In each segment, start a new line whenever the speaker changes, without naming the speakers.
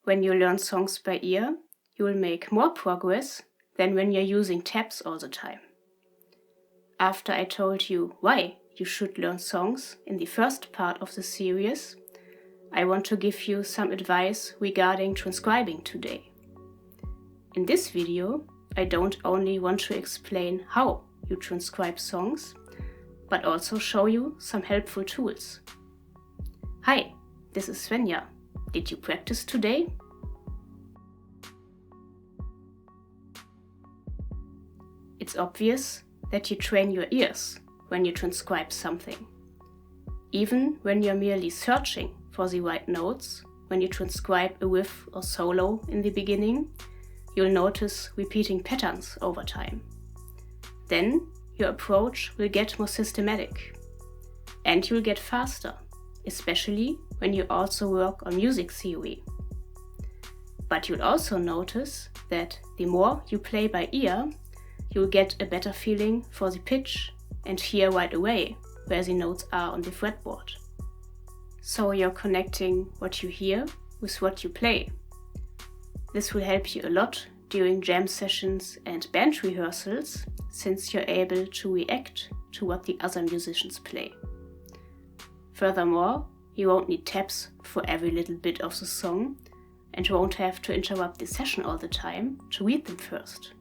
When you learn songs by ear, you will make more progress than when you're using tabs all the time. After I told you why you should learn songs in the first part of the series, I want to give you some advice regarding transcribing today. In this video, I don't only want to explain how you transcribe songs, but also show you some helpful tools. Hi, this is Svenja. Did you practice today? It's obvious that you train your ears when you transcribe something. Even when you're merely searching for the right notes, when you transcribe a riff or solo in the beginning, you'll notice repeating patterns over time. Then your approach will get more systematic. And you'll get faster, especially when you also work on music theory. But you'll also notice that the more you play by ear, you'll get a better feeling for the pitch and hear right away where the notes are on the fretboard. So you're connecting what you hear with what you play. This will help you a lot during jam sessions and band rehearsals, since you're able to react to what the other musicians play. Furthermore, you won't need tabs for every little bit of the song and won't have to interrupt the session all the time to read them first.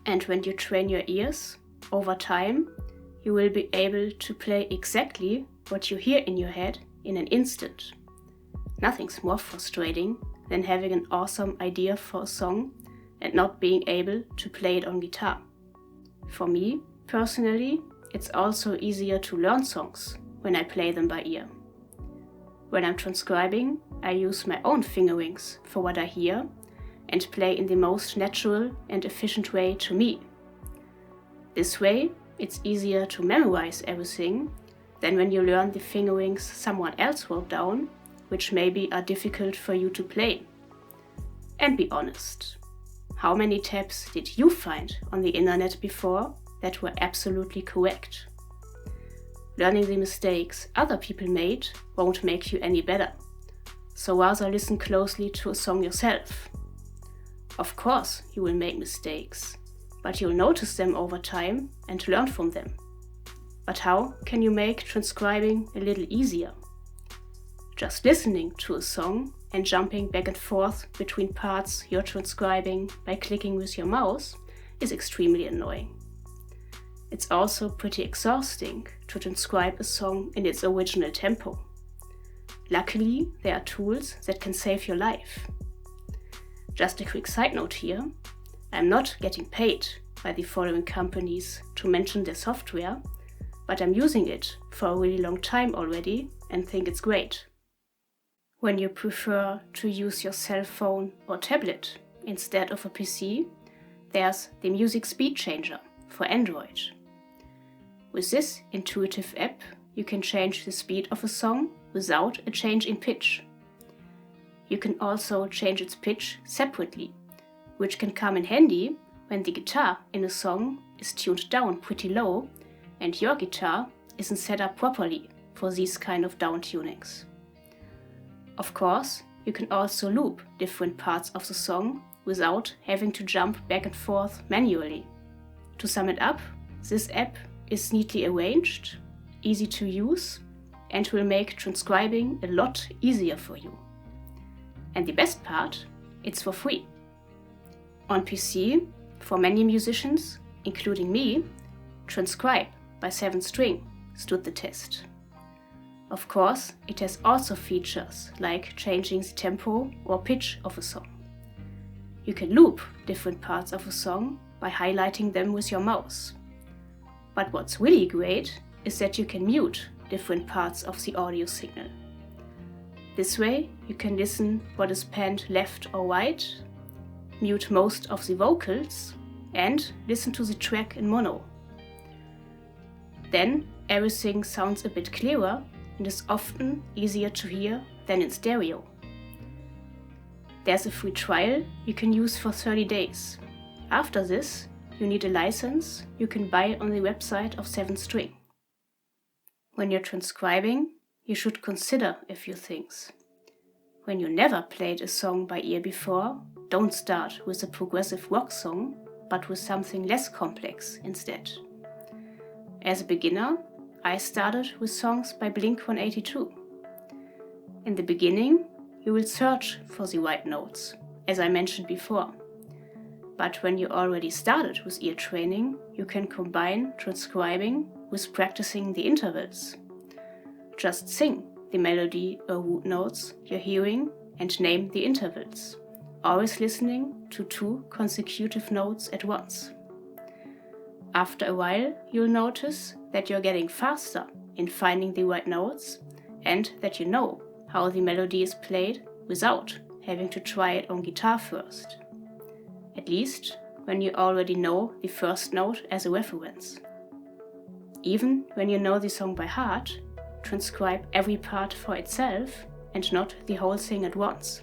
And when you train your ears, over time, you will be able to play exactly what you hear in your head in an instant. Nothing's more frustrating than having an awesome idea for a song and not being able to play it on guitar. For me, personally, it's also easier to learn songs when I play them by ear. When I'm transcribing, I use my own fingerings for what I hear and play in the most natural and efficient way to me. This way, it's easier to memorize everything than when you learn the fingerings someone else wrote down, which maybe are difficult for you to play. And be honest, how many tabs did you find on the internet before that were absolutely correct? Learning the mistakes other people made won't make you any better, so rather listen closely to a song yourself. Of course you will make mistakes, but you'll notice them over time and learn from them. But how can you make transcribing a little easier? Just listening to a song and jumping back and forth between parts you're transcribing by clicking with your mouse is extremely annoying. It's also pretty exhausting to transcribe a song in its original tempo. Luckily, there are tools that can save your life. Just a quick side note here, I'm not getting paid by the following companies to mention their software, but I'm using it for a really long time already and think it's great. When you prefer to use your cell phone or tablet instead of a PC, there's the Music Speed Changer for Android. With this intuitive app, you can change the speed of a song without a change in pitch. You can also change its pitch separately, which can come in handy when the guitar in a song is tuned down pretty low and your guitar isn't set up properly for these kind of down tunings. Of course, you can also loop different parts of the song without having to jump back and forth manually. To sum it up, this app is neatly arranged, easy to use, and will make transcribing a lot easier for you. And the best part, it's for free. On PC, for many musicians, including me, Transcribe by 7 String stood the test. Of course, it has also features like changing the tempo or pitch of a song. You can loop different parts of a song by highlighting them with your mouse. But what's really great is that you can mute different parts of the audio signal. This way, you can listen what is panned left or right, mute most of the vocals, and listen to the track in mono. Then everything sounds a bit clearer and is often easier to hear than in stereo. There's a free trial you can use for 30 days. After this, you need a license you can buy on the website of 7 String. When you're transcribing, you should consider a few things. When you never played a song by ear before, don't start with a progressive rock song, but with something less complex instead. As a beginner, I started with songs by Blink-182. In the beginning, you will search for the right notes, as I mentioned before. But when you already started with ear training, you can combine transcribing with practicing the intervals. Just sing the melody or root notes you're hearing and name the intervals, always listening to 2 consecutive notes at once. After a while, you'll notice that you're getting faster in finding the right notes and that you know how the melody is played without having to try it on guitar first. At least when you already know the first note as a reference. Even when you know the song by heart, transcribe every part for itself and not the whole thing at once.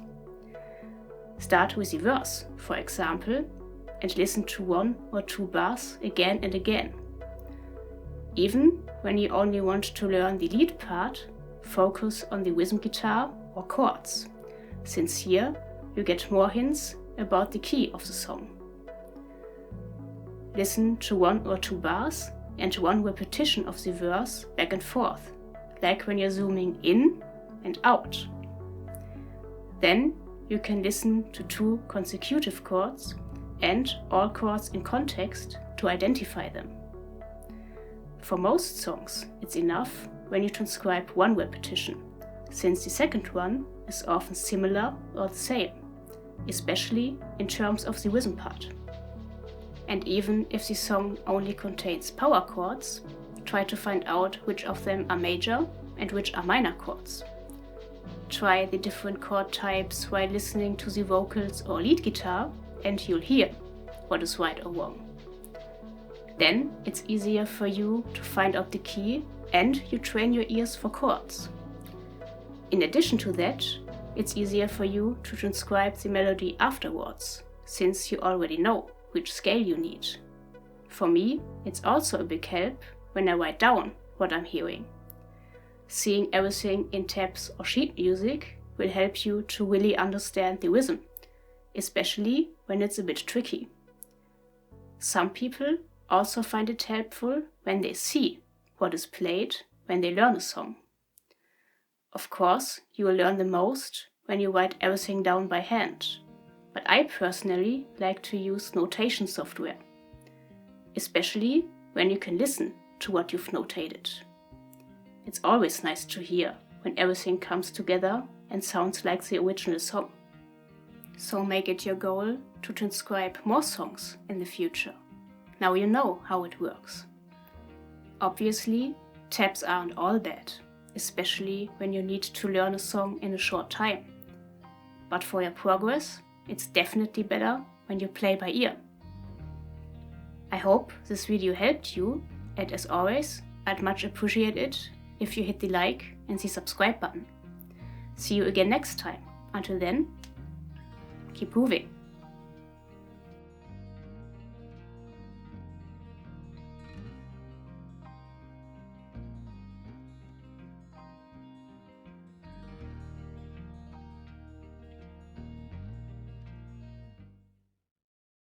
Start with the verse, for example, and listen to 1 or 2 bars again and again. Even when you only want to learn the lead part, focus on the rhythm guitar or chords, since here you get more hints about the key of the song. Listen to 1 or 2 bars and 1 repetition of the verse back and forth, like when you're zooming in and out. Then you can listen to 2 consecutive chords and all chords in context to identify them. For most songs, it's enough when you transcribe 1 repetition, since the second one is often similar or the same, especially in terms of the rhythm part. And even if the song only contains power chords, try to find out which of them are major and which are minor chords. Try the different chord types while listening to the vocals or lead guitar, and you'll hear what is right or wrong. Then it's easier for you to find out the key and you train your ears for chords. In addition to that, it's easier for you to transcribe the melody afterwards, since you already know which scale you need. For me, it's also a big help when I write down what I'm hearing. Seeing everything in tabs or sheet music will help you to really understand the rhythm, especially when it's a bit tricky. Some people also find it helpful when they see what is played when they learn a song. Of course, you will learn the most when you write everything down by hand, but I personally like to use notation software, especially when you can listen to what you've notated. It's always nice to hear when everything comes together and sounds like the original song. So make it your goal to transcribe more songs in the future. Now you know how it works. Obviously, tabs aren't all bad, especially when you need to learn a song in a short time. But for your progress, it's definitely better when you play by ear. I hope this video helped you, and as always, I'd much appreciate it if you hit the like and the subscribe button. See you again next time. Until then, keep moving.